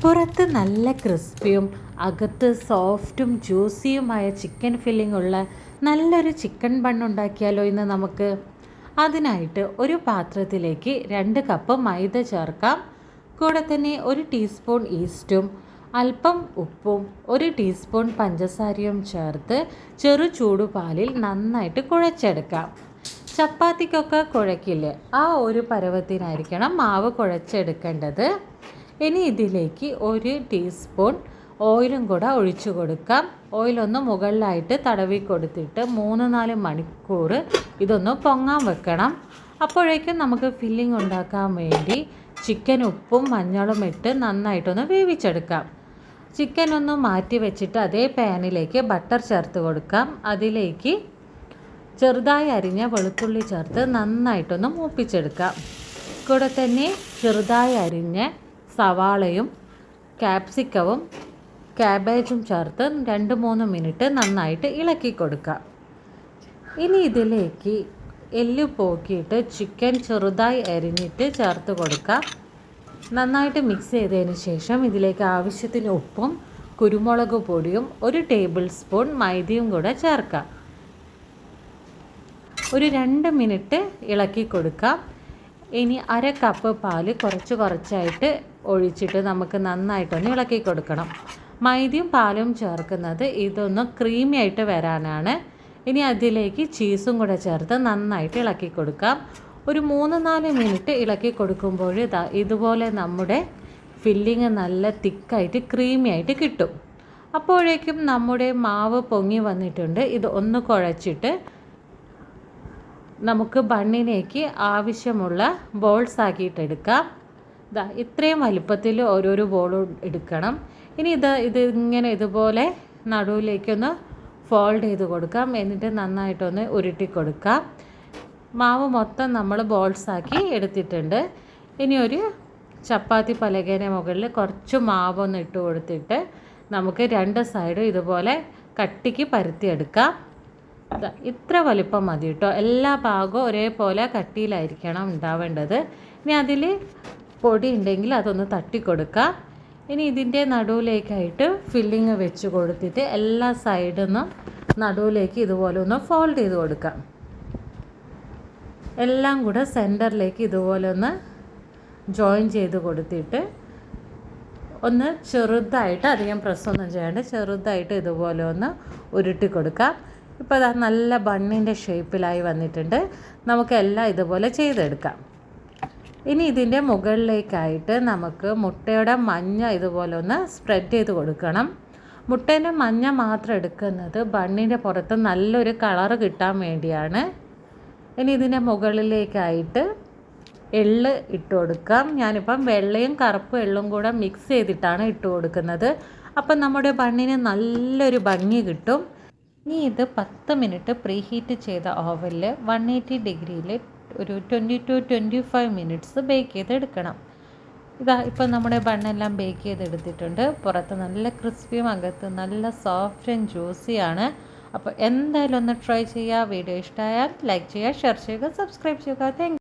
പുറത്ത് നല്ല ക്രിസ്പിയും അകത്ത് സോഫ്റ്റും ജ്യൂസിയുമായ ചിക്കൻ ഫില്ലിംഗ് ഉള്ള നല്ലൊരു ചിക്കൻ ബൺ ഉണ്ടാക്കിയാലോ ഇന്ന് നമുക്ക്. അതിനായിട്ട് ഒരു പാത്രത്തിലേക്ക് 2 കപ്പ് മൈദ ചേർക്കാം. കൂടെ തന്നെ 1 ടീസ്പൂൺ ഈസ്റ്റും അല്പം ഉപ്പും 1 ടീസ്പൂൺ പഞ്ചസാരയും ചേർത്ത് ചെറു ചൂടുപാലിൽ നന്നായിട്ട് കുഴച്ചെടുക്കാം. ചപ്പാത്തിക്കൊക്കെ കുഴക്കില്ലേ, ആ ഒരു പരുവത്തിനായിരിക്കണം മാവ് കുഴച്ചെടുക്കേണ്ടത്. ഇനി ഇതിലേക്ക് 1 ടീസ്പൂൺ ഓയിലും കൂടെ ഒഴിച്ചു കൊടുക്കാം. ഓയിലൊന്ന് മുകളിലായിട്ട് തടവി കൊടുത്തിട്ട് 3-4 മണിക്കൂർ ഇതൊന്ന് പൊങ്ങാൻ വെക്കണം. അപ്പോഴേക്കും നമുക്ക് ഫില്ലിംഗ് ഉണ്ടാക്കാൻ വേണ്ടി ചിക്കൻ ഉപ്പും മഞ്ഞളും ഇട്ട് നന്നായിട്ടൊന്ന് വേവിച്ചെടുക്കാം. ചിക്കൻ ഒന്ന് മാറ്റി വെച്ചിട്ട് അതേ പാനിലേക്ക് ബട്ടർ ചേർത്ത് കൊടുക്കാം. അതിലേക്ക് ചെറുതായി അരിഞ്ഞ വെളുത്തുള്ളി ചേർത്ത് നന്നായിട്ടൊന്ന് മൂപ്പിച്ചെടുക്കാം. കൂടെ തന്നെ ചെറുതായി അരിഞ്ഞ സവാളയും ക്യാപ്സിക്കവും ക്യാബേജും ചേർത്ത് 2-3 മിനിറ്റ് നന്നായിട്ട് ഇളക്കി കൊടുക്കാം. ഇനി ഇതിലേക്ക് എല്ല് പോക്കിയിട്ട് ചിക്കൻ ചെറുതായി അരിഞ്ഞിട്ട് ചേർത്ത് കൊടുക്കാം. നന്നായിട്ട് മിക്സ് ചെയ്തതിന് ശേഷം ഇതിലേക്ക് ആവശ്യത്തിന് ഉപ്പും കുരുമുളക് പൊടിയും 1 ടേബിൾ സ്പൂൺ മൈദയും കൂടെ ചേർക്കാം. ഒരു 2 മിനിറ്റ് ഇളക്കി കൊടുക്കാം. ഇനി 1/2 കപ്പ് പാല് കുറച്ചായിട്ട് ഒഴിച്ചിട്ട് നമുക്ക് നന്നായിട്ടൊന്ന് ഇളക്കി കൊടുക്കണം. മൈദയും പാലും ചേർക്കുന്നത് ഇതൊന്ന് ക്രീമി ആയിട്ട് വരാനാണ്. ഇനി അതിലേക്ക് ചീസും കൂടെ ചേർത്ത് നന്നായിട്ട് ഇളക്കി കൊടുക്കാം. ഒരു 3-4 മിനിറ്റ് ഇളക്കി കൊടുക്കുമ്പോൾ ഇതുപോലെ നമ്മുടെ ഫില്ലിങ് നല്ല തിക്കായിട്ട് ക്രീമി ആയിട്ട് കിട്ടും. അപ്പോഴേക്കും നമ്മുടെ മാവ് പൊങ്ങി വന്നിട്ടുണ്ട്. ഇത് ഒന്ന് കുഴച്ചിട്ട് നമുക്ക് ബണ്ണിലേക്ക് ആവശ്യമുള്ള ബോൾസ് ആക്കിയിട്ടെടുക്കാം. ഇത്രയും വലുപ്പത്തിൽ ഓരോരോ ബോളും എടുക്കണം. ഇനി ഇതിങ്ങനെ ഇതുപോലെ നടുവിലേക്കൊന്ന് ഫോൾഡ് ചെയ്ത് കൊടുക്കാം. എന്നിട്ട് നന്നായിട്ടൊന്ന് ഉരുട്ടി കൊടുക്കാം. മാവ് മൊത്തം നമ്മൾ ബോൾസാക്കി എടുത്തിട്ടുണ്ട്. ഇനി ഒരു ചപ്പാത്തി പലകേനെ മുകളിൽ കുറച്ച് മാവൊന്ന് ഇട്ട് കൊടുത്തിട്ട് നമുക്ക് 2 സൈഡും ഇതുപോലെ കട്ടിക്ക് പരത്തിയെടുക്കാം. ഇത്ര വലിപ്പം മതി കേട്ടോ. എല്ലാ ഭാഗവും ഒരേപോലെ കട്ടിയിലായിരിക്കണം ഉണ്ടാവേണ്ടത്. ഇനി അതിൽ പൊടി ഉണ്ടെങ്കിൽ അതൊന്ന് തട്ടിക്കൊടുക്കാം. ഇനി ഇതിൻ്റെ നടുവിലേക്കായിട്ട് ഫില്ലിങ് വെച്ച് കൊടുത്തിട്ട് എല്ലാ സൈഡിൽ നിന്നും നടുവിലേക്ക് ഇതുപോലെ ഒന്ന് ഫോൾഡ് ചെയ്ത് കൊടുക്കാം. എല്ലാം കൂടെ സെൻറ്ററിലേക്ക് ഇതുപോലെ ഒന്ന് ജോയിൻ ചെയ്ത് കൊടുത്തിട്ട് ഒന്ന് ചെറുതായിട്ട്, അധികം പ്രസ്സൊന്നും ചെയ്യാണ്ട് ചെറുതായിട്ട് ഇതുപോലെ ഒന്ന് ഉരുട്ടി കൊടുക്കാം. ഇപ്പോൾ അത് നല്ല ബണ്ണിൻ്റെ ഷേപ്പിലായി വന്നിട്ടുണ്ട്. നമുക്കെല്ലാം ഇതുപോലെ ചെയ്തെടുക്കാം. ഇനി ഇതിൻ്റെ മുകളിലേക്കായിട്ട് നമുക്ക് മുട്ടയുടെ മഞ്ഞ ഇതുപോലെ ഒന്ന് സ്പ്രെഡ് ചെയ്ത് കൊടുക്കണം. മുട്ടേൻ്റെ മഞ്ഞ മാത്രം എടുക്കുന്നത് ബണ്ണിൻ്റെ പുറത്ത് നല്ലൊരു കളറ് കിട്ടാൻ വേണ്ടിയാണ്. ഇനി ഇതിൻ്റെ മുകളിലേക്കായിട്ട് എള്ള് ഇട്ട് കൊടുക്കാം. ഞാനിപ്പം വെള്ളയും കറുപ്പും എള്ളും കൂടെ മിക്സ് ചെയ്തിട്ടാണ് ഇട്ട് കൊടുക്കുന്നത്. അപ്പം നമ്മുടെ ബണ്ണിന് നല്ലൊരു ഭംഗി കിട്ടും. ഇനി ഇത് 10 മിനിറ്റ് പ്രീ ഹീറ്റ് ചെയ്ത ഓവനിൽ 180 ഡിഗ്രിയിൽ ഒരു 20-25 മിനിറ്റ്സ് ബേക്ക് ചെയ്തെടുക്കണം. ഇപ്പം നമ്മുടെ ബണ്ണെല്ലാം ബേക്ക് ചെയ്തെടുത്തിട്ടുണ്ട്. പുറത്ത് നല്ല ക്രിസ്പിയും അകത്ത് നല്ല സോഫ്റ്റ് ആൻഡ് ജ്യൂസിയാണ്. അപ്പോൾ എന്തായാലും ഒന്ന് ട്രൈ ചെയ്യുക. വീഡിയോ ഇഷ്ടമായാൽ ലൈക്ക് ചെയ്യുക, ഷെയർ ചെയ്യുക, സബ്സ്ക്രൈബ് ചെയ്യുക. താങ്ക്